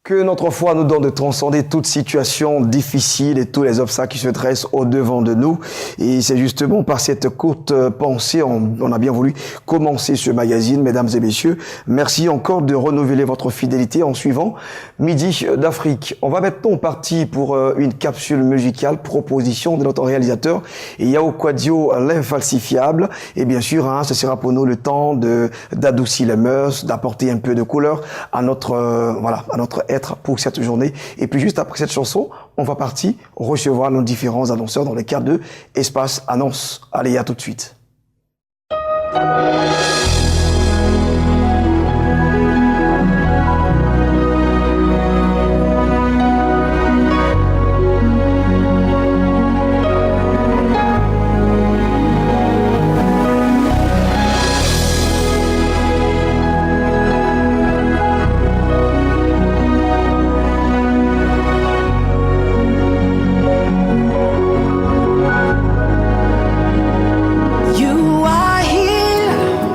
Que notre foi nous donne de transcender toute situation difficile et tous les obstacles qui se dressent au-devant de nous. Et c'est justement par cette courte pensée, on a bien voulu commencer ce magazine, mesdames et messieurs. Merci encore de renouveler votre fidélité en suivant Midi d'Afrique. On va maintenant partir pour une capsule musicale, proposition de notre réalisateur Yao Quadio, l'infalsifiable. Et bien sûr, ce sera pour nous le temps d'adoucir les mœurs, d'apporter un peu de couleur à notre, à notre être pour cette journée. Et puis juste après cette chanson, on va partir recevoir nos différents annonceurs dans le cadre de Espace Annonce. Allez, à tout de suite. You are here.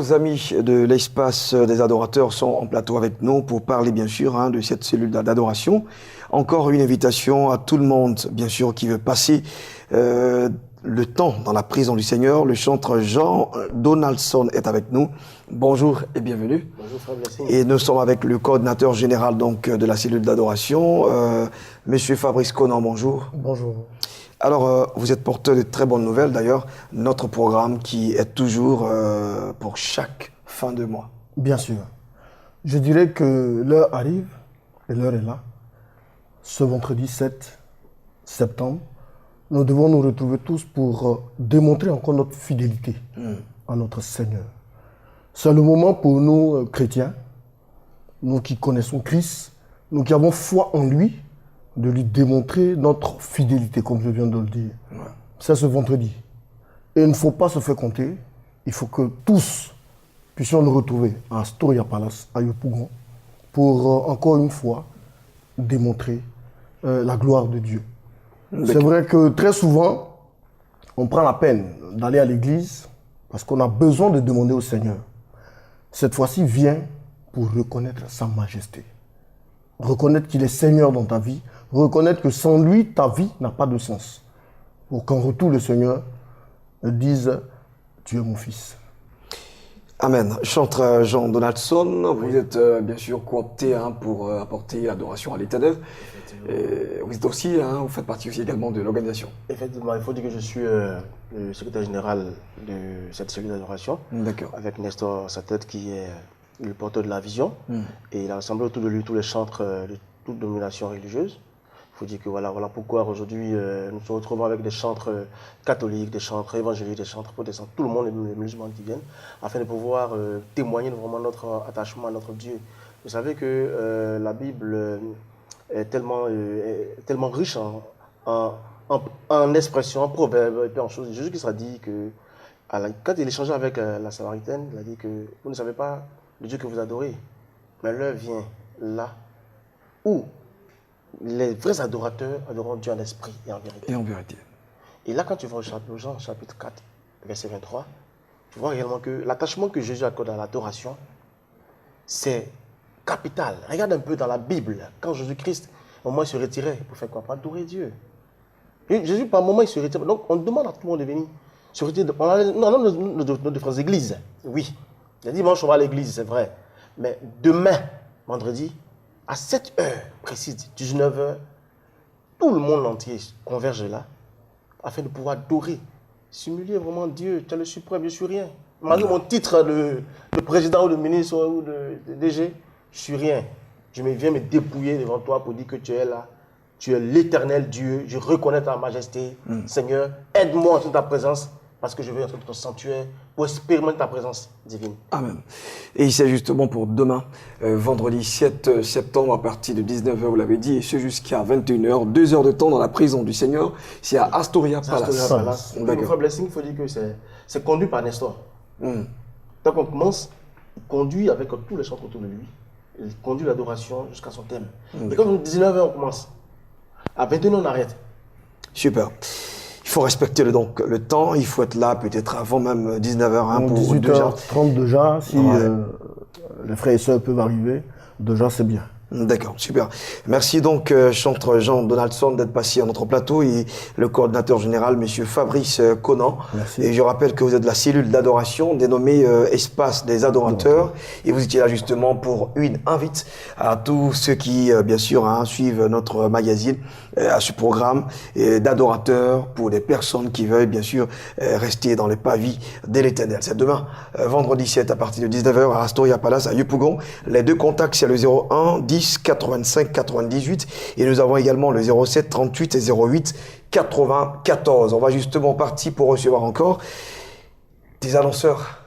Chers amis de l'espace des adorateurs sont en plateau avec nous pour parler bien sûr de cette cellule d'adoration. Encore une invitation à tout le monde, bien sûr, qui veut passer le temps dans la prison du Seigneur. Le chanteur Jean Donaldson est avec nous. Bonjour et bienvenue. Bonjour frère, merci. Et nous sommes avec le coordinateur général donc de la cellule d'adoration, Monsieur Fabrice Conan. Bonjour. Bonjour. Alors, vous êtes porteur de très bonnes nouvelles. D'ailleurs, notre programme qui est toujours pour chaque fin de mois. Bien sûr. Je dirais que l'heure arrive, et l'heure est là. Ce vendredi 7 septembre, nous devons nous retrouver tous pour démontrer encore notre fidélité à notre Seigneur. C'est le moment pour nous, chrétiens, nous qui connaissons Christ, nous qui avons foi en lui, de lui démontrer notre fidélité, comme je viens de le dire. Ouais. C'est ce vendredi. Et il ne faut pas se faire compter. Il faut que tous puissions nous retrouver à Astoria Palace, à Yopougon, pour encore une fois démontrer la gloire de Dieu. C'est vrai que très souvent, on prend la peine d'aller à l'église parce qu'on a besoin de demander au Seigneur. Cette fois-ci, viens pour reconnaître sa majesté. Reconnaître qu'il est Seigneur dans ta vie. Reconnaître que sans lui, ta vie n'a pas de sens. Pour qu'en retour, le Seigneur dise « Tu es mon fils ». Amen. Chanteur Jean Donaldson, vous êtes bien sûr coopté pour apporter adoration à l'Éternel. Vous êtes aussi, vous faites partie aussi également de l'organisation. Effectivement, il faut dire que je suis le secrétaire général de cette cellule d'adoration. D'accord. Avec Nestor Satet qui est le porteur de la vision. Et il a rassemblé autour de lui tous les chantres de toute domination religieuse. Il faut dire que voilà pourquoi aujourd'hui nous nous retrouvons avec des chantres catholiques, des chantres évangéliques, des chantres protestants, tout le monde, les musulmans qui viennent, afin de pouvoir témoigner vraiment notre attachement à notre Dieu. Vous savez que la Bible est tellement riche en expressions, en proverbes et en choses. Jésus-Christ a dit que, quand il échangeait avec la Samaritaine, il a dit que vous ne savez pas le Dieu que vous adorez, mais l'heure vient là où les vrais adorateurs adoreront Dieu en esprit et en vérité. Et en vérité. Et là, quand tu vas au Jean, chapitre 4, verset 23, tu vois réellement que l'attachement que Jésus accorde à l'adoration, c'est capital. Regarde un peu dans la Bible, quand Jésus-Christ, au moment il se retirait, pour faire quoi? Pour adorer Dieu. Et Jésus, par moment, il se retirait. Donc, on demande à tout le monde de venir se retirer. On a nos différentes églises, oui. Le dimanche, on va à l'église, c'est vrai. Mais demain, vendredi, à cette heure précise, 19h, tout le monde entier converge là, afin de pouvoir adorer, simuler vraiment Dieu. Tu es le suprême, je ne suis rien. Malgré mon titre de président ou de ministre ou de DG, je ne suis rien. Je viens me dépouiller devant toi pour dire que tu es là. Tu es l'éternel Dieu. Je reconnais ta majesté. Seigneur, aide-moi en ta présence parce que je veux entrer dans ton sanctuaire pour expérimenter ta présence divine. Amen. Et c'est justement pour demain, vendredi 7 septembre, à partir de 19h, vous l'avez dit, et ce jusqu'à 21h, 2 heures de temps dans la prison du Seigneur. C'est à Astoria Palace. Mon frère Blessing, il faut dire que c'est conduit par Nestor. Tant qu'on commence, il conduit avec tous les chants autour de lui. Il conduit l'adoration jusqu'à son thème. Et quand 19h, on commence. À 21h, on arrête. Super. Il faut respecter le temps, il faut être là peut-être avant même 19h pour 18h30 déjà, si les frères et sœurs peuvent arriver, déjà c'est bien. D'accord, super. Merci donc, chanteur Jean Donaldson, d'être passé à notre plateau et le coordinateur général, monsieur Fabrice Conan. Merci. Et je rappelle que vous êtes de la cellule d'adoration dénommée Espace des adorateurs. Et vous étiez là justement pour une invite à tous ceux qui, bien sûr, suivent notre magazine, à ce programme d'adorateurs pour des personnes qui veulent, bien sûr, rester dans les pavis de l'Éternel. C'est demain, vendredi 7, à partir de 19h à Astoria Palace, à Yopougon. Les deux contacts, c'est le 01 10 85 98 et nous avons également le 07 38 et 08 94. On va justement partir pour recevoir encore des annonceurs.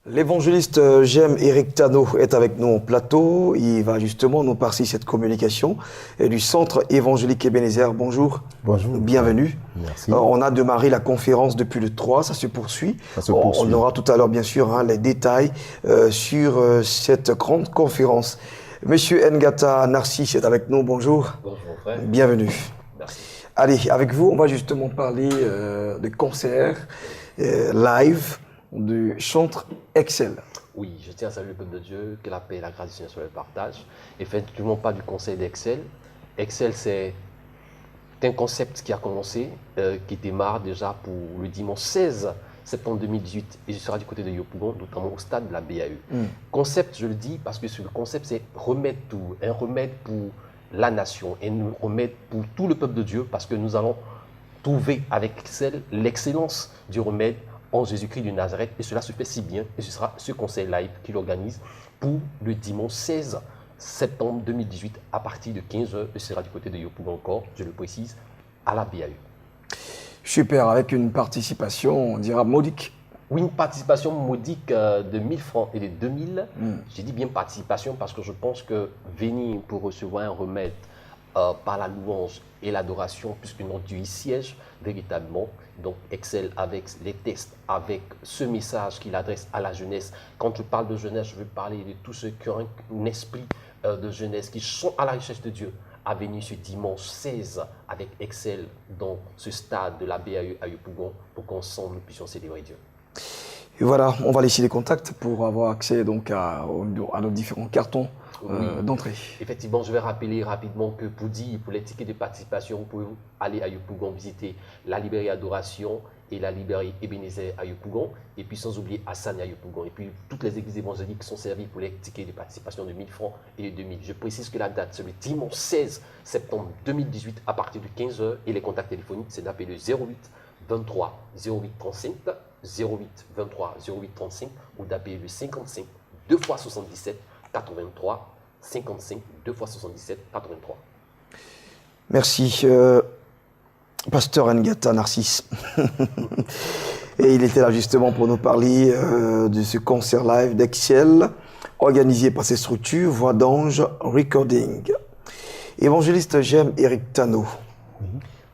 L'évangéliste J'aime Eric Tano est avec nous au plateau. Il va justement nous passer cette communication du Centre évangélique Ebenezer. Bonjour. Bonjour. Bienvenue. Merci. On a démarré la conférence depuis le 3, ça se poursuit. On aura tout à l'heure bien sûr les détails sur cette grande conférence. Monsieur Ngata Narcisse est avec nous. Bonjour. Bonjour frère. Bienvenue. Merci. Allez, avec vous, on va justement parler de concerts live du chantre Excel. Oui, je tiens à saluer le peuple de Dieu, que la paix et la grâce du Seigneur soient le partage. Effectivement, pas du conseil d'Excel. Excel, c'est un concept qui a commencé, qui démarre déjà pour le dimanche 16 septembre 2018 et je serai du côté de Yopougon, notamment au stade de la BAE. Concept, je le dis parce que le concept, c'est remède tout, un remède pour la nation, un remède pour tout le peuple de Dieu parce que nous allons trouver avec Excel l'excellence du remède en Jésus-Christ de Nazareth et cela se fait si bien et ce sera ce conseil live qu'il organise pour le dimanche 16 septembre 2018 à partir de 15h. Ce sera du côté de Yopougon encore, je le précise, à la BAE. Super, avec une participation, on dira modique. Oui, une participation modique de 1000 francs et de 2000. J'ai dit bien participation parce que je pense que venir pour recevoir un remède par la louange et l'adoration, puisque notre Dieu y siège véritablement. Donc, Excel avec les tests, avec ce message qu'il adresse à la jeunesse. Quand je parle de jeunesse, je veux parler de tous ceux qui ont un esprit de jeunesse, qui sont à la recherche de Dieu, à venir ce dimanche 16 avec Excel dans ce stade de la BAE à Yopougon pour qu'ensemble nous puissions célébrer Dieu. Et voilà, on va laisser les contacts pour avoir accès donc à nos différents cartons d'entrée. Effectivement, je vais rappeler rapidement que pour les tickets de participation, vous pouvez aller à Yopougon visiter la librairie Adoration et la librairie Ebenezer à Yopougon, et puis sans oublier Hassan à Yopougon. Et puis toutes les églises évangéliques sont servies pour les tickets de participation de 1000 francs et de 2000. Je précise que la date, c'est le dimanche 16 septembre 2018 à partir de 15h et les contacts téléphoniques, c'est d'appeler le 08 23 08 35 08 23 08 35 ou d'appeler le 55 2 x 77 83 55 2 x 77 83. Merci, Pasteur Ngata Narcisse. Et il était là justement pour nous parler de ce concert live d'Excel, organisé par ces structures Voix d'Ange Recording. Évangéliste, j'aime Eric Tano.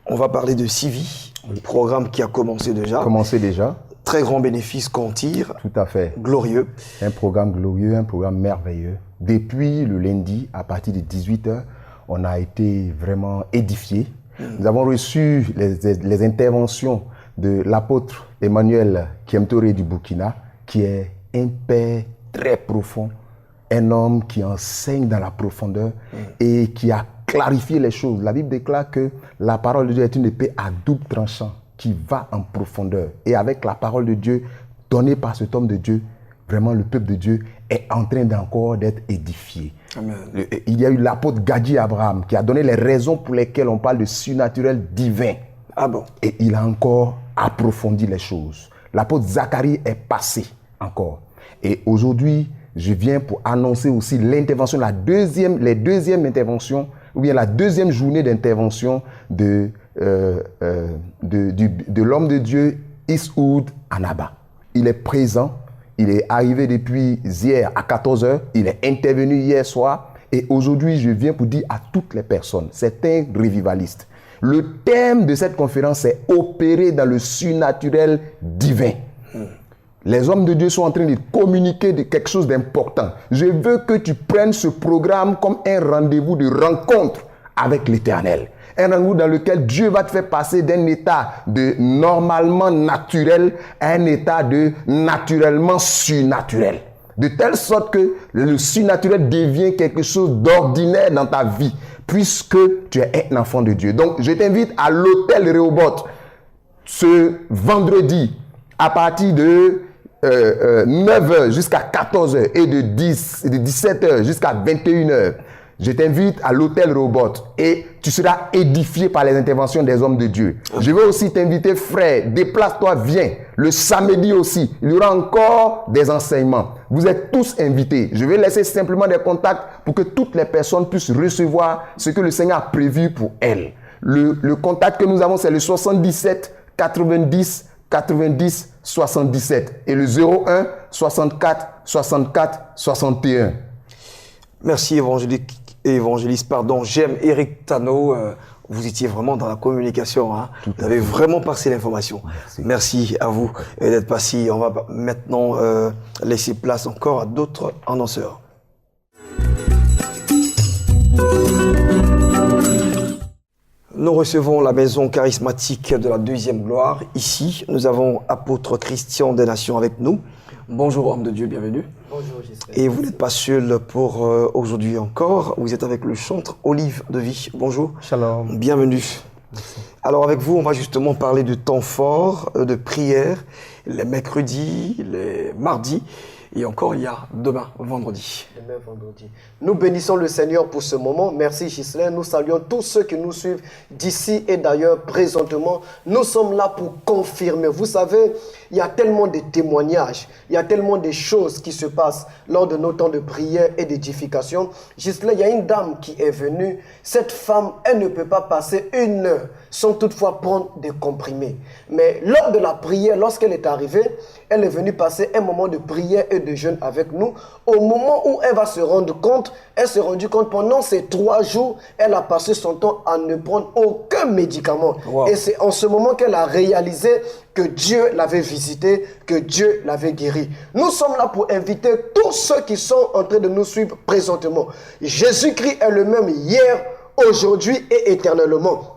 On va parler de Civi, le programme qui a commencé déjà. Très grand bénéfice qu'on tire. Tout à fait. Glorieux. Un programme glorieux, un programme merveilleux. Depuis le lundi, à partir de 18h, on a été vraiment édifiés. Nous avons reçu les interventions de l'apôtre Emmanuel Kiemtore du Burkina, qui est un père très profond, un homme qui enseigne dans la profondeur et qui a clarifié les choses. La Bible déclare que la parole de Dieu est une épée à double tranchant qui va en profondeur. Et avec la parole de Dieu donnée par cet homme de Dieu, vraiment le peuple de Dieu est en train d'encore d'être édifié. Amen. Il y a eu l'apôtre Gadi Abraham qui a donné les raisons pour lesquelles on parle de surnaturel divin. Ah bon? Et il a encore approfondi les choses. L'apôtre Zacharie est passé encore. Et aujourd'hui, je viens pour annoncer aussi l'intervention, les deuxièmes interventions, ou bien la deuxième journée d'intervention de l'homme de Dieu, Isoud Anaba. Il est présent, il est arrivé depuis hier à 14h, il est intervenu hier soir et aujourd'hui je viens pour dire à toutes les personnes, c'est un revivaliste. Le thème de cette conférence c'est opérer dans le surnaturel divin. Les hommes de Dieu sont en train de communiquer de quelque chose d'important. Je veux que tu prennes ce programme comme un rendez-vous de rencontre avec l'Éternel. Un rendez-vous dans lequel Dieu va te faire passer d'un état de normalement naturel à un état de naturellement surnaturel. De telle sorte que le surnaturel devient quelque chose d'ordinaire dans ta vie, puisque tu es un enfant de Dieu. Donc, je t'invite à l'hôtel Rehoboth ce vendredi à partir de 9h jusqu'à 14h et de 17h jusqu'à 21h. Je t'invite à l'hôtel Rehoboth et tu seras édifié par les interventions des hommes de Dieu. Je veux aussi t'inviter, frère, déplace-toi, viens. Le samedi aussi, il y aura encore des enseignements. Vous êtes tous invités. Je vais laisser simplement des contacts pour que toutes les personnes puissent recevoir ce que le Seigneur a prévu pour elles. Le contact que nous avons, c'est le 77 90 90 77 et le 01 64 64 61. Merci évangéliste, j'aime Eric Tano. Vous étiez vraiment dans la communication. Hein. Vous avez vraiment passé l'information. Merci à vous d'être passé. On va maintenant laisser place encore à d'autres annonceurs. Nous recevons la maison charismatique de la deuxième gloire. Ici, nous avons apôtre Christian des Nations avec nous. Bonjour homme de Dieu, bienvenue. Bonjour Gisèle. Et vous n'êtes pas seul pour aujourd'hui encore. Vous êtes avec le chantre Olive de Vie. Bonjour. Shalom. Bienvenue. Alors avec vous, on va justement parler de temps fort, de prière, les mercredis, les mardis. Et encore, il y a demain, vendredi. Demain, vendredi. Nous bénissons le Seigneur pour ce moment. Merci Ghislaine. Nous saluons tous ceux qui nous suivent d'ici et d'ailleurs présentement. Nous sommes là pour confirmer. Vous savez, il y a tellement de témoignages, il y a tellement de choses qui se passent lors de nos temps de prière et d'édification. Ghislaine, il y a une dame qui est venue. Cette femme, elle ne peut pas passer une heure sans toutefois prendre des comprimés. Mais lors de la prière, lorsqu'elle est arrivée, elle est venue passer un moment de prière et de jeûne avec nous. Au moment où elle va se rendre compte, elle s'est rendue compte pendant ces 3 jours, elle a passé son temps à ne prendre aucun médicament. Wow. Et c'est en ce moment qu'elle a réalisé que Dieu l'avait visité, que Dieu l'avait guéri. Nous sommes là pour inviter tous ceux qui sont en train de nous suivre présentement. Jésus-Christ est le même hier, aujourd'hui et éternellement.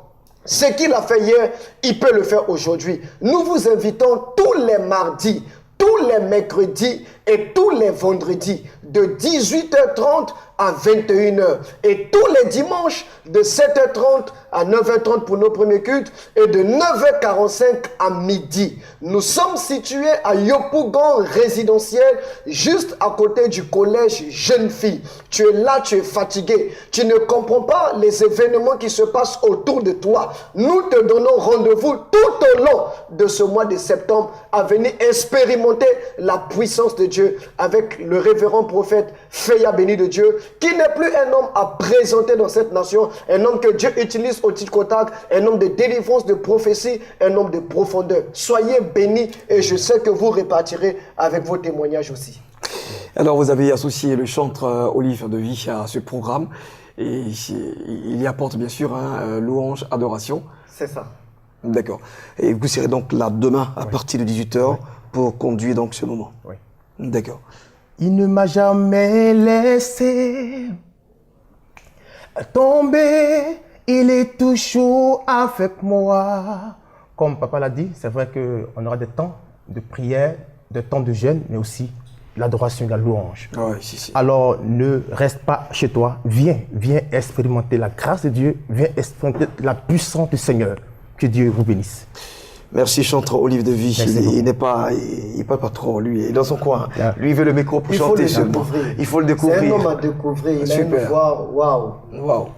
Ce qu'il a fait hier, il peut le faire aujourd'hui. Nous vous invitons tous les mardis, tous les mercredis et tous les vendredis de 18h30 à 21h. Et tous les dimanches de 7h30 à 9h30 pour nos premiers cultes et de 9h45 à midi. Nous sommes situés à Yopougon résidentiel, juste à côté du collège Jeune Fille. Tu es là, tu es fatigué. Tu ne comprends pas les événements qui se passent autour de toi. Nous te donnons rendez-vous tout au long de ce mois de septembre à venir expérimenter la puissance de Dieu avec le révérend prophète Feya béni de Dieu, qui n'est plus un homme à présenter dans cette nation, un homme que Dieu utilise au titre contact, un homme de délivrance, de prophétie, un homme de profondeur. Soyez bénis et je sais que vous répartirez avec vos témoignages aussi. Alors vous avez associé le chantre Olive de Vie à ce programme. Et il y apporte bien sûr louange, adoration. C'est ça. D'accord. Et vous serez donc là demain à partir de 18h pour conduire donc ce moment. Oui. D'accord. Il ne m'a jamais laissé tomber, il est toujours avec moi. Comme papa l'a dit, c'est vrai qu'on aura des temps de prière, des temps de jeûne, mais aussi l'adoration et la louange. Ouais, si. Alors ne reste pas chez toi, viens expérimenter la grâce de Dieu, viens expérimenter la puissance du Seigneur. Que Dieu vous bénisse. Merci chantre Olive de Vie. Merci Il parle pas trop, lui, il est dans son coin. Yeah. Lui, il veut le micro pour chanter seulement. Il faut le découvrir. C'est un homme à découvrir. Il a une voix, waouh. Wow.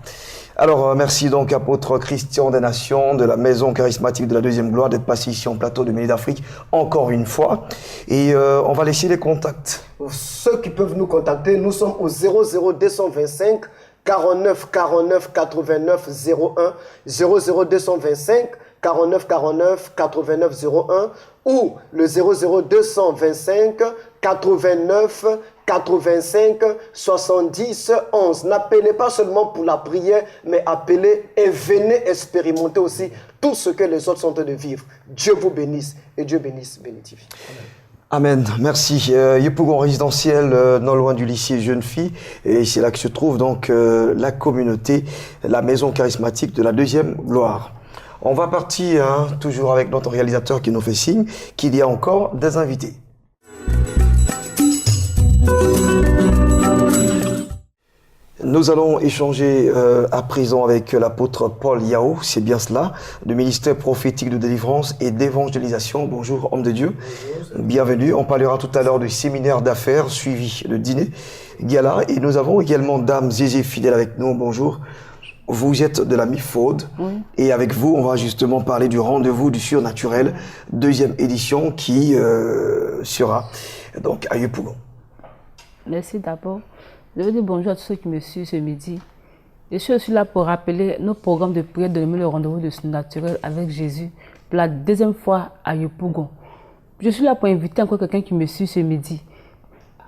Alors, merci donc apôtre Christian des Nations de la maison charismatique de la deuxième gloire d'être passé ici en plateau de Midi d'Afrique encore une fois. Et on va laisser les contacts. Pour ceux qui peuvent nous contacter, nous sommes au 00225 49 49 89 01 00225 49 49 89 01 ou le 00225 89 85 70 11. N'appelez pas seulement pour la prière, mais appelez et venez expérimenter aussi tout ce que les autres sont en train de vivre. Dieu vous bénisse et Dieu bénisse, bénédifie. Amen. Merci. Yopougon résidentiel, non loin du lycée Jeune Fille. Et c'est là que se trouve donc la communauté, la maison charismatique de la deuxième gloire. On va partir toujours avec notre réalisateur qui nous fait signe qu'il y a encore des invités. Nous allons échanger à présent avec l'apôtre Paul Yao, c'est bien cela, du ministère prophétique de délivrance et d'évangélisation. Bonjour, homme de Dieu. Bonjour. Bienvenue. On parlera tout à l'heure du séminaire d'affaires suivi de dîner gala. Et nous avons également Dame Zézé fidèle avec nous. Bonjour. Vous êtes de la MIFAUD. Oui. Et avec vous, on va justement parler du rendez-vous du surnaturel, deuxième édition qui sera donc à Yopougon. Merci d'abord. Je veux dire bonjour à tous ceux qui me suivent ce midi. Je suis aussi là pour rappeler nos programmes de prière de le rendez-vous de surnaturel avec Jésus pour la deuxième fois à Yopougon. Je suis là pour inviter encore quelqu'un qui me suit ce midi.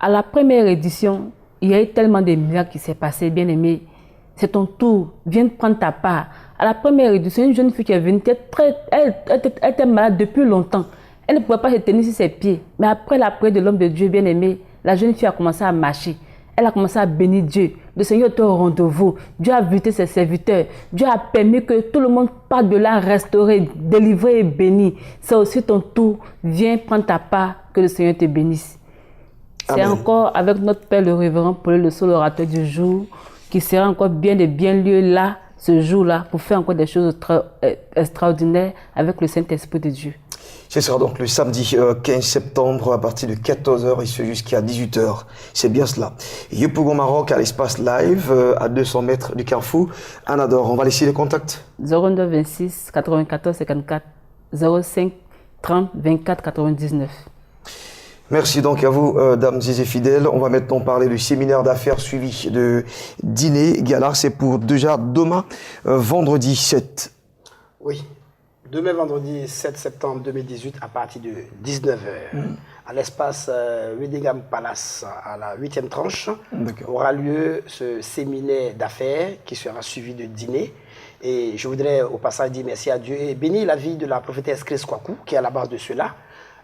À la première édition, il y a eu tellement de miracles qui s'est passé, bien aimé. C'est ton tour, viens prendre ta part. À la première édition, une jeune fille qui est venue, elle était malade depuis longtemps. Elle ne pouvait pas se tenir sur ses pieds. Mais après la prière de l'homme de Dieu, bien aimé, la jeune fille a commencé à marcher. Elle a commencé à bénir Dieu. Le Seigneur était au rendez-vous. Dieu a visité ses serviteurs. Dieu a permis que tout le monde parte de là restauré, délivré et béni. C'est aussi ton tour. Viens prendre ta part, que le Seigneur te bénisse. C'est encore avec notre Père le révérend Paul, le seul orateur du jour, qui sera encore bien et bien lieu là, ce jour-là, pour faire encore des choses extraordinaires avec le Saint-Esprit de Dieu. Ce sera donc le samedi 15 septembre à partir de 14h et ce jusqu'à 18h. C'est bien cela. Yopougon Maroc à l'espace live à 200 mètres du Carrefour. Anador, on va laisser les contacts. 09 26 94 54 05 30 24 99. Merci donc à vous, dames et fidèles. On va maintenant parler du séminaire d'affaires suivi de dîner gala. C'est pour déjà demain, vendredi 7. Oui, demain vendredi 7 septembre 2018 à partir de 19h. À l'espace Weddingham Palace, à la 8e tranche, aura lieu ce séminaire d'affaires qui sera suivi de dîner. Et je voudrais au passage dire merci à Dieu et bénir la vie de la prophétesse Chris Kwaku qui est à la base de cela.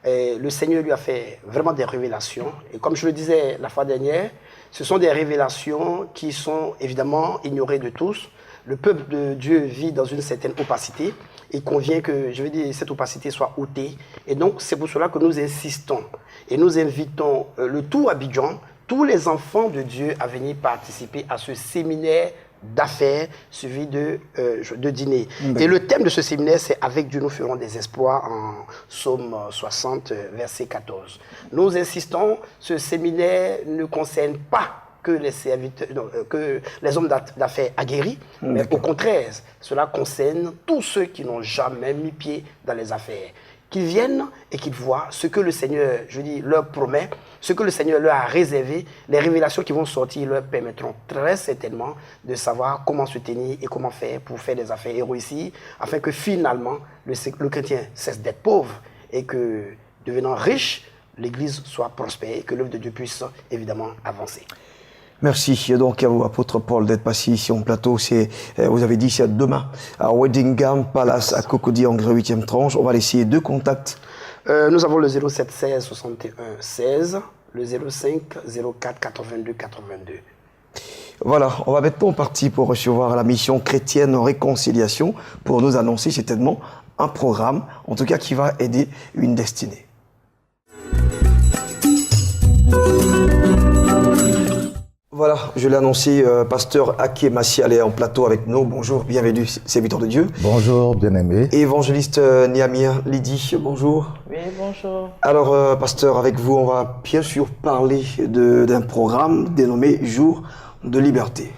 Et le Seigneur lui a fait vraiment des révélations. Et comme je le disais la fois dernière, ce sont des révélations qui sont évidemment ignorées de tous. Le peuple de Dieu vit dans une certaine opacité. Il convient que, je veux dire, cette opacité soit ôtée. Et donc, c'est pour cela que nous insistons. Et nous invitons le tout Abidjan, tous les enfants de Dieu à venir participer à ce séminaire d'affaires suivi de dîner. Et le thème de ce séminaire, c'est « Avec Dieu, nous ferons des exploits » en Psaume 60, verset 14. Nous insistons, ce séminaire ne concerne pas que les serviteurs, que les hommes d'affaires aguerris, mais au contraire, cela concerne tous ceux qui n'ont jamais mis pied dans les affaires. Qu'ils viennent et qu'ils voient ce que le Seigneur, je dis, leur promet, ce que le Seigneur leur a réservé, les révélations qui vont sortir leur permettront très certainement de savoir comment se tenir et comment faire pour faire des affaires et réussir, afin que finalement le chrétien cesse d'être pauvre et que, devenant riche, l'Église soit prospère et que l'œuvre de Dieu puisse évidemment avancer. Merci donc à vous, apôtre Paul, d'être passé ici en plateau. Vous avez dit c'est demain à Weddingham Palace à Cocody, en 8e tranche. On va laisser deux contacts. Nous avons le 07 16 61 16, le 05 04 82 82. Voilà, on va maintenant partir pour recevoir la mission chrétienne en réconciliation pour nous annoncer certainement un programme, en tout cas qui va aider une destinée. Voilà, je l'ai annoncé, pasteur Aké Massial est en plateau avec nous. Bonjour, bienvenue, serviteur de Dieu. Bonjour, bien-aimé. Évangéliste Niamia Lydie, bonjour. Oui, bonjour. Alors, pasteur, avec vous, on va bien sûr parler d'un programme dénommé Jour de liberté.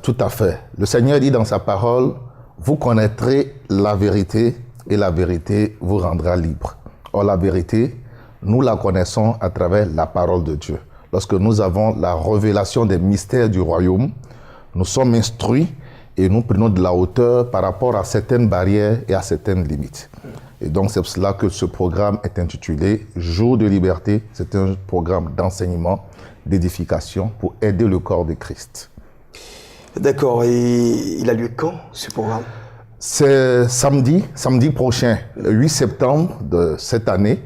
Tout à fait. Le Seigneur dit dans sa parole, vous connaîtrez la vérité et la vérité vous rendra libre. Or, la vérité, nous la connaissons à travers la parole de Dieu. Lorsque nous avons la révélation des mystères du royaume, nous sommes instruits et nous prenons de la hauteur par rapport à certaines barrières et à certaines limites. Et donc c'est pour cela que ce programme est intitulé Jour de liberté. C'est un programme d'enseignement, d'édification pour aider le corps de Christ. D'accord, et il a lieu quand ce programme? C'est samedi prochain, le 8 septembre de cette année,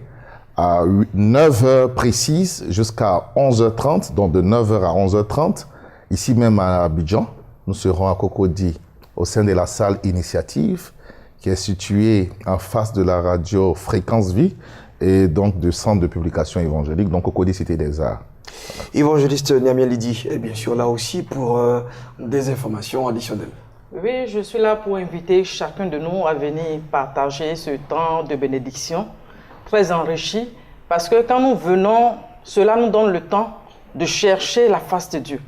à 9h précises jusqu'à 11h30, donc de 9h à 11h30, ici même à Abidjan. Nous serons à Cocody, au sein de la salle Initiative, qui est située en face de la radio Fréquence Vie et donc du centre de publication évangélique, donc Cocody Cité des Arts. Évangéliste Niamia Lydie est bien sûr là aussi pour des informations additionnelles. Oui, je suis là pour inviter chacun de nous à venir partager ce temps de bénédiction très enrichi, parce que quand nous venons, cela nous donne le temps de chercher la face de Dieu.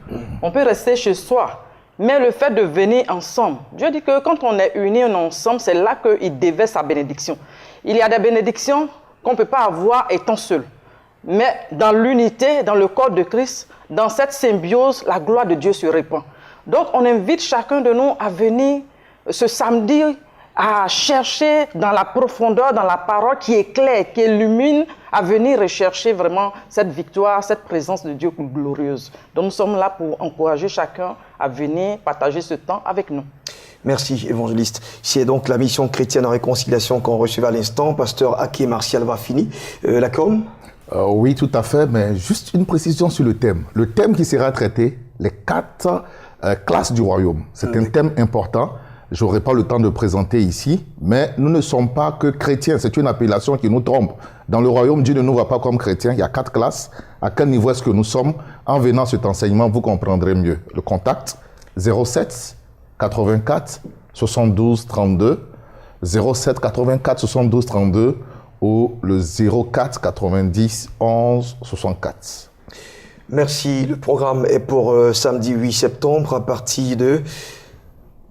On peut rester chez soi, mais le fait de venir ensemble, Dieu dit que quand on est unis ensemble, c'est là qu'il déverse sa bénédiction. Il y a des bénédictions qu'on ne peut pas avoir étant seul. Mais dans l'unité, dans le corps de Christ, dans cette symbiose, la gloire de Dieu se répand. Donc on invite chacun de nous à venir ce samedi à chercher dans la profondeur, dans la parole qui éclaire, qui illumine, à venir rechercher vraiment cette victoire, cette présence de Dieu glorieuse. Donc nous sommes là pour encourager chacun à venir partager ce temps avec nous. Merci, évangéliste. C'est donc la mission chrétienne en réconciliation qu'on recevait à l'instant. Pasteur Aké Martial va finir. La com? Oui, tout à fait, mais juste une précision sur le thème. Le thème qui sera traité, les 4 classes du royaume. C'est un thème important. Je n'aurai pas le temps de présenter ici, mais nous ne sommes pas que chrétiens. C'est une appellation qui nous trompe. Dans le royaume, Dieu ne nous voit pas comme chrétiens. Il y a 4 classes. À quel niveau est-ce que nous sommes? En venant à cet enseignement, vous comprendrez mieux. Le contact, 07 84 72 32, 07 84 72 32 ou le 04 90 11 64. Merci. Le programme est pour samedi 8 septembre à partir de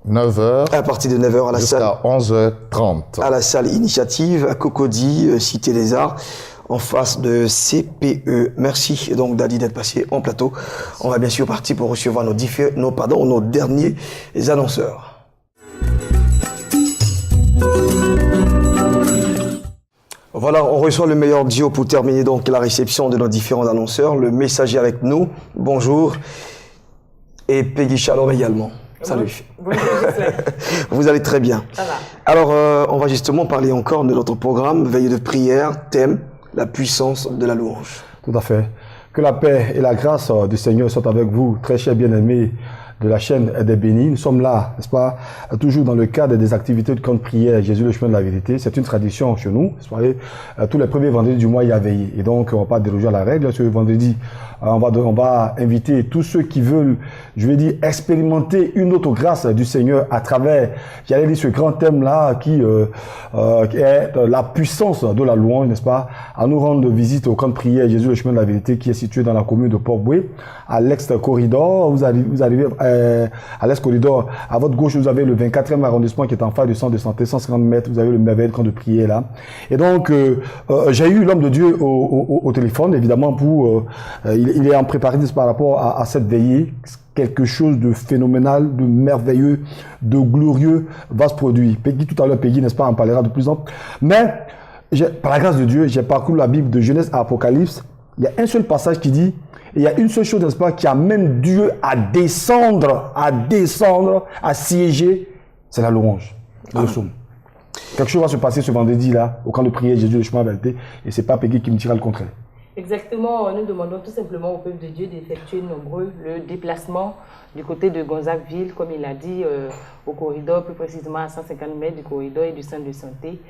9h. À partir de 9h à la salle. Jusqu'à 11h30. À la salle Initiative, à Cocody, Cité des Arts, en face de CPE. Merci donc Dadi d'être passé en plateau. On va bien sûr partir pour recevoir nos derniers annonceurs. Voilà, on reçoit le meilleur duo pour terminer donc la réception de nos différents annonceurs. Le messager avec nous, bonjour. Et Peggy Shalom également. Salut. Bonjour, Gisèle. Vous allez très bien. Ça va. Alors, on va justement parler encore de notre programme Veille de prière, thème, la puissance de la louange. Tout à fait. Que la paix et la grâce du Seigneur soient avec vous, très chers bien-aimés de la chaîne des bénis. Nous sommes là, n'est-ce pas, toujours dans le cadre des activités de camp de prière Jésus le chemin de la vérité. C'est une tradition chez nous. Vous voyez, tous les premiers vendredis du mois, il y a veillé. Et donc, on ne va pas déroger à la règle. Ce vendredi, on va inviter tous ceux qui veulent, je vais dire, expérimenter une autre grâce du Seigneur à travers, j'allais dire, ce grand thème-là qui est la puissance de la louange, n'est-ce pas, à nous rendre visite au camp de prière Jésus le chemin de la vérité qui est situé dans la commune de Port-Boué, à l'ex-corridor. Vous arrivez à l'ex-corridor. À votre gauche, vous avez le 24e arrondissement qui est en face du centre de santé, 150 mètres. Vous avez le merveilleux camp de prière là. Et donc, j'ai eu l'homme de Dieu au téléphone, évidemment, pour... il est en préparatif par rapport à cette veillée. Quelque chose de phénoménal, de merveilleux, de glorieux va se produire. Peggy, tout à l'heure, Peggy, n'est-ce pas, en parlera de plus en plus. Mais, par la grâce de Dieu, j'ai parcouru la Bible de Genèse à Apocalypse. Il y a un seul passage qui dit, il y a une seule chose, n'est-ce pas, qui amène Dieu à descendre, à siéger, c'est la louange, le psaume. Quelque chose va se passer ce vendredi-là, au camp de prière Jésus le chemin de la vérité, et c'est pas Peggy qui me dira le contraire. Exactement, nous demandons tout simplement au peuple de Dieu d'effectuer nombreux le déplacement du côté de Gonzagueville, comme il a dit, au corridor, plus précisément à 150 mètres du corridor et du centre de santé.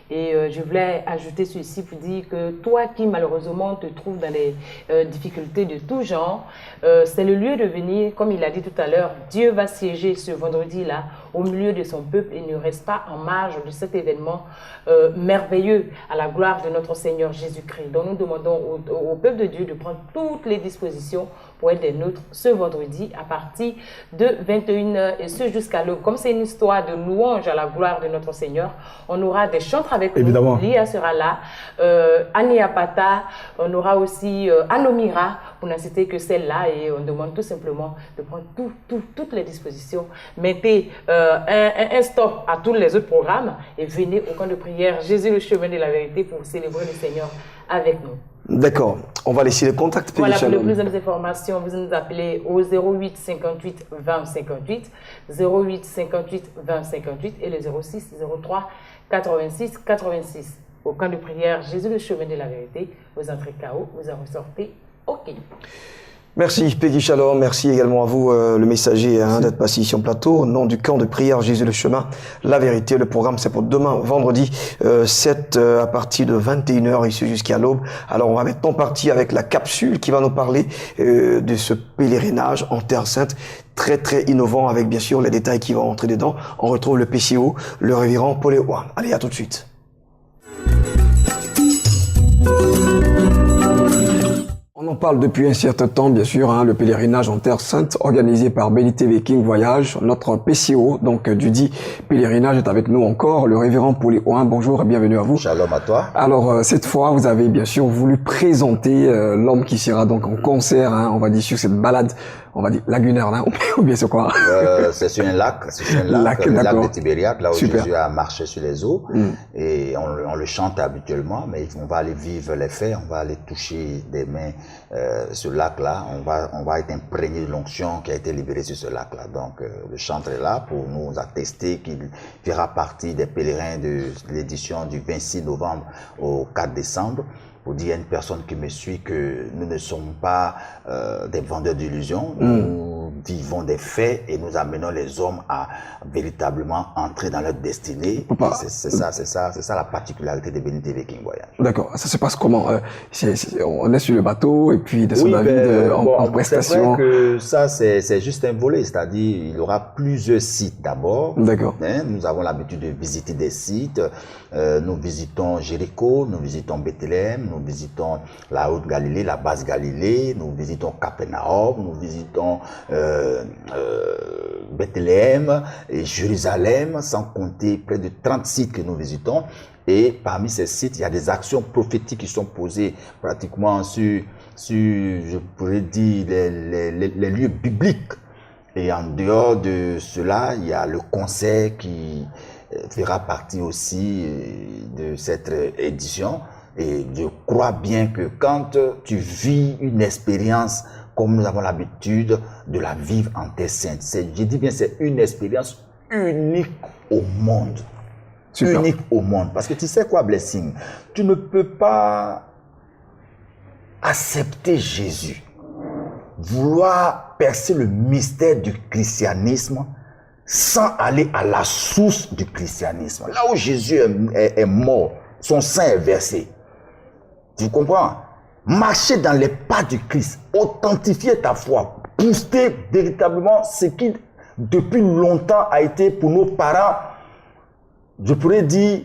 Et je voulais ajouter ceci pour dire que toi qui malheureusement te trouves dans des difficultés de tout genre, c'est le lieu de venir, comme il a dit tout à l'heure, Dieu va siéger ce vendredi-là au milieu de son peuple et ne reste pas en marge de cet événement merveilleux à la gloire de notre Seigneur Jésus-Christ. Donc nous demandons au peuple de Dieu de prendre toutes les dispositions pour être des nôtres ce vendredi à partir de 21h et ce jusqu'à l'aube. Comme c'est une histoire de louange à la gloire de notre Seigneur, on aura des chantres avec évidemment. Nous. Lia sera là, Annie Apata, on aura aussi Anomira, pour n'en citer que celle-là, et on demande tout simplement de prendre toutes les dispositions. Mettez un stop à tous les autres programmes et venez au camp de prière Jésus le chemin de la vérité pour célébrer le Seigneur avec nous. D'accord. On va laisser le contact. Voilà, pour de plus d'informations, vous nous appelez au 08 58 20 58, 08 58 20 58 et le 06 03 86 86. Au camp de prière Jésus le chemin de la vérité, vous entrez KO, vous en ressortez OK. Merci Peggy Shalom, merci également à vous le messager d'être passé ici en plateau. Au nom du camp de prière Jésus le chemin, la vérité, le programme c'est pour demain vendredi 7 à partir de 21h ici jusqu'à l'aube. Alors on va maintenant partir avec la capsule qui va nous parler de ce pèlerinage en Terre Sainte. Très très innovant avec bien sûr les détails qui vont entrer dedans. On retrouve le PCO, le révérend Paul Ewa. Allez, à tout de suite. On en parle depuis un certain temps, bien sûr, le pèlerinage en Terre Sainte organisé par Béni TV King Voyage, notre PCO, donc du dit pèlerinage est avec nous encore, le révérend Paul Ewa. Bonjour et bienvenue à vous. Shalom à toi. Alors, cette fois, vous avez bien sûr voulu présenter l'homme qui sera donc en concert, on va dire, sur cette balade, on va dire, lagunaire, là, ou bien c'est quoi? C'est sur un lac, le lac de Tibériade, là où Super. Jésus a marché sur les eaux. Et on le chante habituellement, mais on va aller vivre les faits, on va aller toucher des mains ce lac-là, on va être imprégné de l'onction qui a été libérée sur ce lac-là. Donc le chantre est là pour nous attester qu'il fera partie des pèlerins de l'édition du 26 novembre au 4 décembre. pour dire à une personne qui me suit que nous ne sommes pas des vendeurs d'illusions. Nous vivons des faits et nous amenons les hommes à véritablement entrer dans leur destinée. C'est ça la particularité de Béni TV King Voyage. D'accord. Ça se passe comment? On est sur le bateau et puis descend la ville en prestation. C'est vrai que ça, c'est juste un volet. C'est-à-dire, il y aura plusieurs sites d'abord. D'accord. Nous avons l'habitude de visiter des sites. Nous visitons Jéricho, nous visitons Bethléem, nous visitons la Haute-Galilée, la Basse-Galilée, nous visitons Capernaum, nous visitons Bethléem et Jérusalem, sans compter près de 30 sites que nous visitons. Et parmi ces sites, il y a des actions prophétiques qui sont posées pratiquement sur je pourrais dire, les lieux bibliques. Et en dehors de cela, il y a le concert qui fera partie aussi de cette édition. Et je crois bien que quand tu vis une expérience comme nous avons l'habitude de la vivre en Terre Sainte, je dis bien c'est une expérience unique au monde. Super. Unique au monde. Parce que tu sais quoi, Blessing? Tu ne peux pas accepter Jésus, vouloir percer le mystère du christianisme sans aller à la source du christianisme. Là où Jésus est mort, son sang est versé. Tu comprends? Marcher dans les pas du Christ, authentifier ta foi, booster véritablement ce qui depuis longtemps a été pour nos parents, je pourrais dire,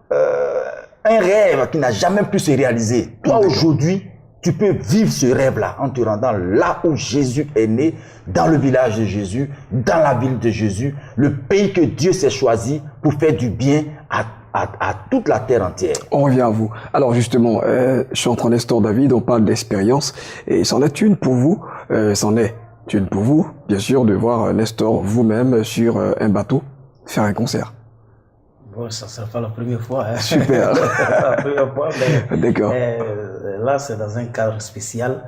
un rêve qui n'a jamais pu se réaliser. Toi aujourd'hui, tu peux vivre ce rêve-là en te rendant là où Jésus est né, dans le village de Jésus, dans la ville de Jésus, le pays que Dieu s'est choisi pour faire du bien à toute la terre entière. On revient à vous. Alors justement, je suis entre Nestor David, on parle d'expérience, et c'en est une pour vous, bien sûr, de voir Nestor vous-même sur un bateau faire un concert. Bon, ça ne sera pas la première fois. Hein. Super. La première fois, mais d'accord. Là, c'est dans un cadre spécial,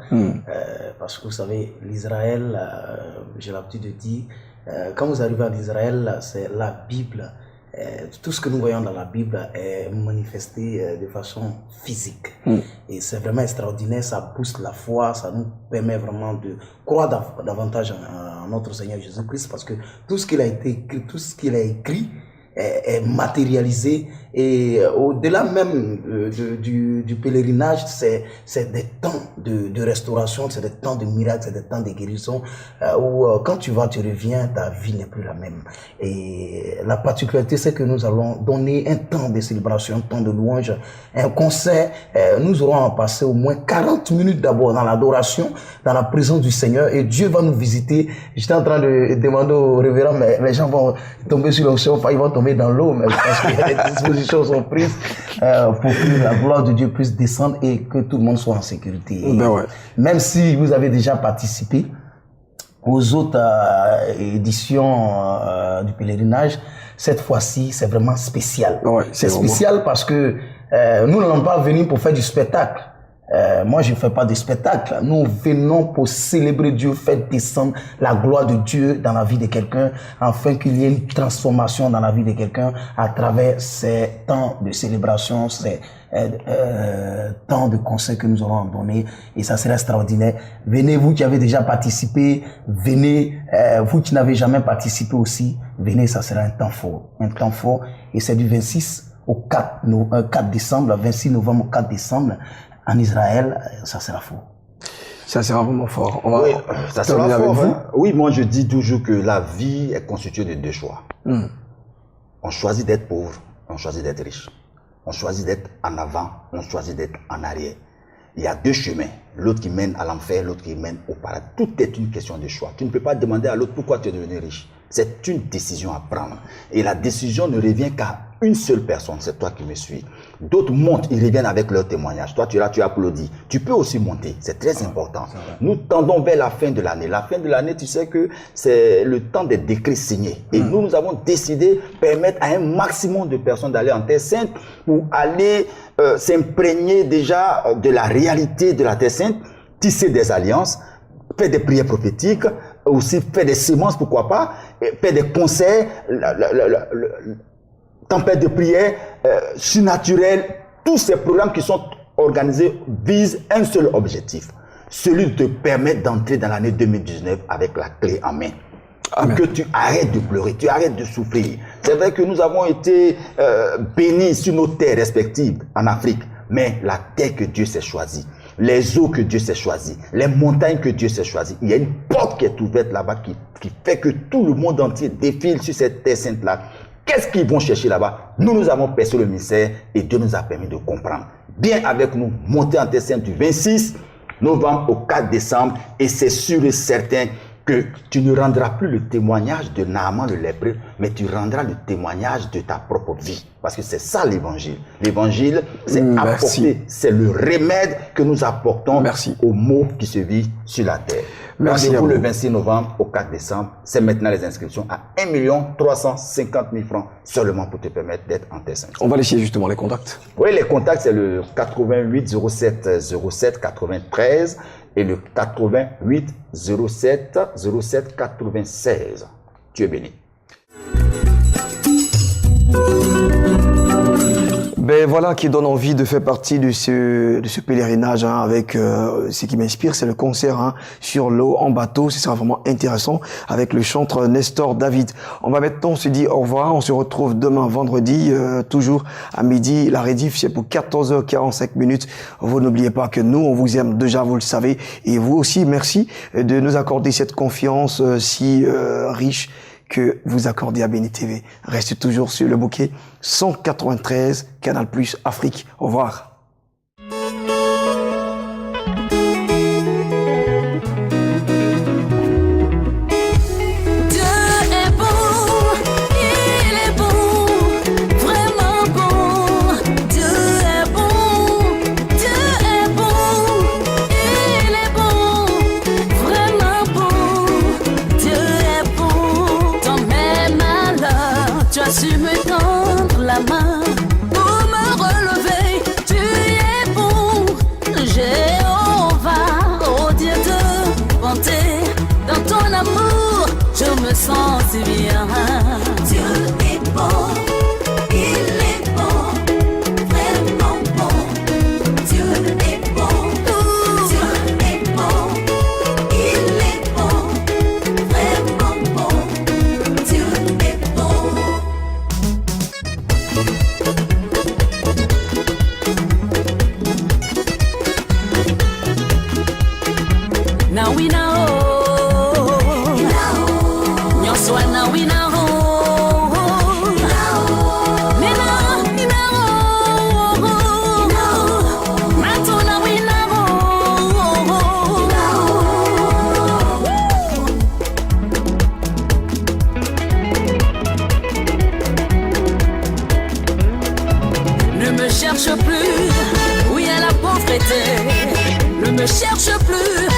parce que vous savez, l'Israël, j'ai l'habitude de dire, quand vous arrivez en Israël, c'est la Bible. Tout ce que nous voyons dans la Bible est manifesté de façon physique. Et c'est vraiment extraordinaire, ça booste la foi, ça nous permet vraiment de croire davantage en notre Seigneur Jésus-Christ, parce que tout ce qu'il a écrit est matérialisé, et au-delà même du pèlerinage, c'est des temps de restauration, c'est des temps de miracles, c'est des temps de guérison, où quand tu vas, tu reviens, ta vie n'est plus la même. Et la particularité, c'est que nous allons donner un temps de célébration, un temps de louange, un concert. Nous aurons à passer au moins 40 minutes d'abord dans l'adoration, dans la présence du Seigneur, et Dieu va nous visiter. J'étais en train de demander au révérend, mais les gens vont tomber sur l'onction, ils vont tomber dans l'eau, mais parce que les dispositions sont prises pour que la gloire de Dieu puisse descendre et que tout le monde soit en sécurité. Même si vous avez déjà participé aux autres éditions du pèlerinage, cette fois-ci, c'est vraiment spécial. C'est spécial parce que nous n'allons pas venir pour faire du spectacle. Moi, je ne fais pas de spectacle. Nous venons pour célébrer Dieu, faire descendre la gloire de Dieu dans la vie de quelqu'un, afin qu'il y ait une transformation dans la vie de quelqu'un à travers ces temps de célébration, ces temps de concert que nous aurons donné. Et ça sera extraordinaire. Venez, vous qui avez déjà participé, venez, vous qui n'avez jamais participé aussi, venez, ça sera un temps fort. Un temps fort. Et c'est du 26 au 4 décembre, 26 novembre au 4 décembre. En Israël, ça sera fort. Ça sera vraiment fort. Oui, ça sera fort. Hein. Oui, moi je dis toujours que la vie est constituée de deux choix. On choisit d'être pauvre, on choisit d'être riche. On choisit d'être en avant, on choisit d'être en arrière. Il y a deux chemins, l'autre qui mène à l'enfer, l'autre qui mène au paradis. Tout est une question de choix. Tu ne peux pas demander à l'autre pourquoi tu es devenu riche. C'est une décision à prendre. Et la décision ne revient qu'à une seule personne, c'est toi qui me suis. D'autres montent, ils reviennent avec leur témoignage. Toi, tu es là, tu applaudis. Tu peux aussi monter, c'est très important. Nous tendons vers la fin de l'année. La fin de l'année, tu sais que c'est le temps des décrets signés. Et nous avons décidé de permettre à un maximum de personnes d'aller en Terre Sainte pour aller s'imprégner déjà de la réalité de la Terre Sainte, tisser des alliances, faire des prières prophétiques, aussi faire des semences, pourquoi pas, faire des concerts, tempête de prière, surnaturel, tous ces programmes qui sont organisée vise un seul objectif, celui de te permettre d'entrer dans l'année 2019 avec la clé en main. Pour que tu arrêtes de pleurer, tu arrêtes de souffrir. C'est vrai que nous avons été bénis sur nos terres respectives en Afrique, mais la terre que Dieu s'est choisie, les eaux que Dieu s'est choisies, les montagnes que Dieu s'est choisies, il y a une porte qui est ouverte là-bas qui fait que tout le monde entier défile sur cette terre sainte-là. Qu'est-ce qu'ils vont chercher là-bas? Nous avons percé le mystère et Dieu nous a permis de comprendre. Viens avec nous, monter en terre sainte du 26 novembre au 4 décembre et c'est sûr et certain que tu ne rendras plus le témoignage de Naaman le lépreux, mais tu rendras le témoignage de ta propre vie. Parce que c'est ça l'évangile. L'évangile, c'est apporter, c'est le remède que nous apportons aux maux qui se vivent sur la terre. Rendez-vous le 26 novembre au 4 décembre. C'est maintenant les inscriptions à 1 350 000 francs seulement pour te permettre d'être en terre sainte. On va laisser justement les contacts. Oui, les contacts, c'est le 88 07 07 93 et le 88 07 07 96. Tu es béni. Ben voilà qui donne envie de faire partie de ce pèlerinage hein, avec ce qui m'inspire, c'est le concert hein, sur l'eau en bateau. Ce sera vraiment intéressant avec le chanteur Nestor David. On va maintenant se dire au revoir. On se retrouve demain vendredi, toujours à midi. La rediff c'est pour 14h45 minutes. Vous n'oubliez pas que nous, on vous aime déjà, vous le savez. Et vous aussi, merci de nous accorder cette confiance si riche que vous accordez à Béni TV. Restez toujours sur le bouquet 193 Canal+ Afrique. Au revoir. Sens si bien. Dieu est bon, il est bon, vraiment bon. Dieu est bon, Dieu est bon, il est bon, vraiment bon. Dieu est bon. Now we know. Ne me cherche plus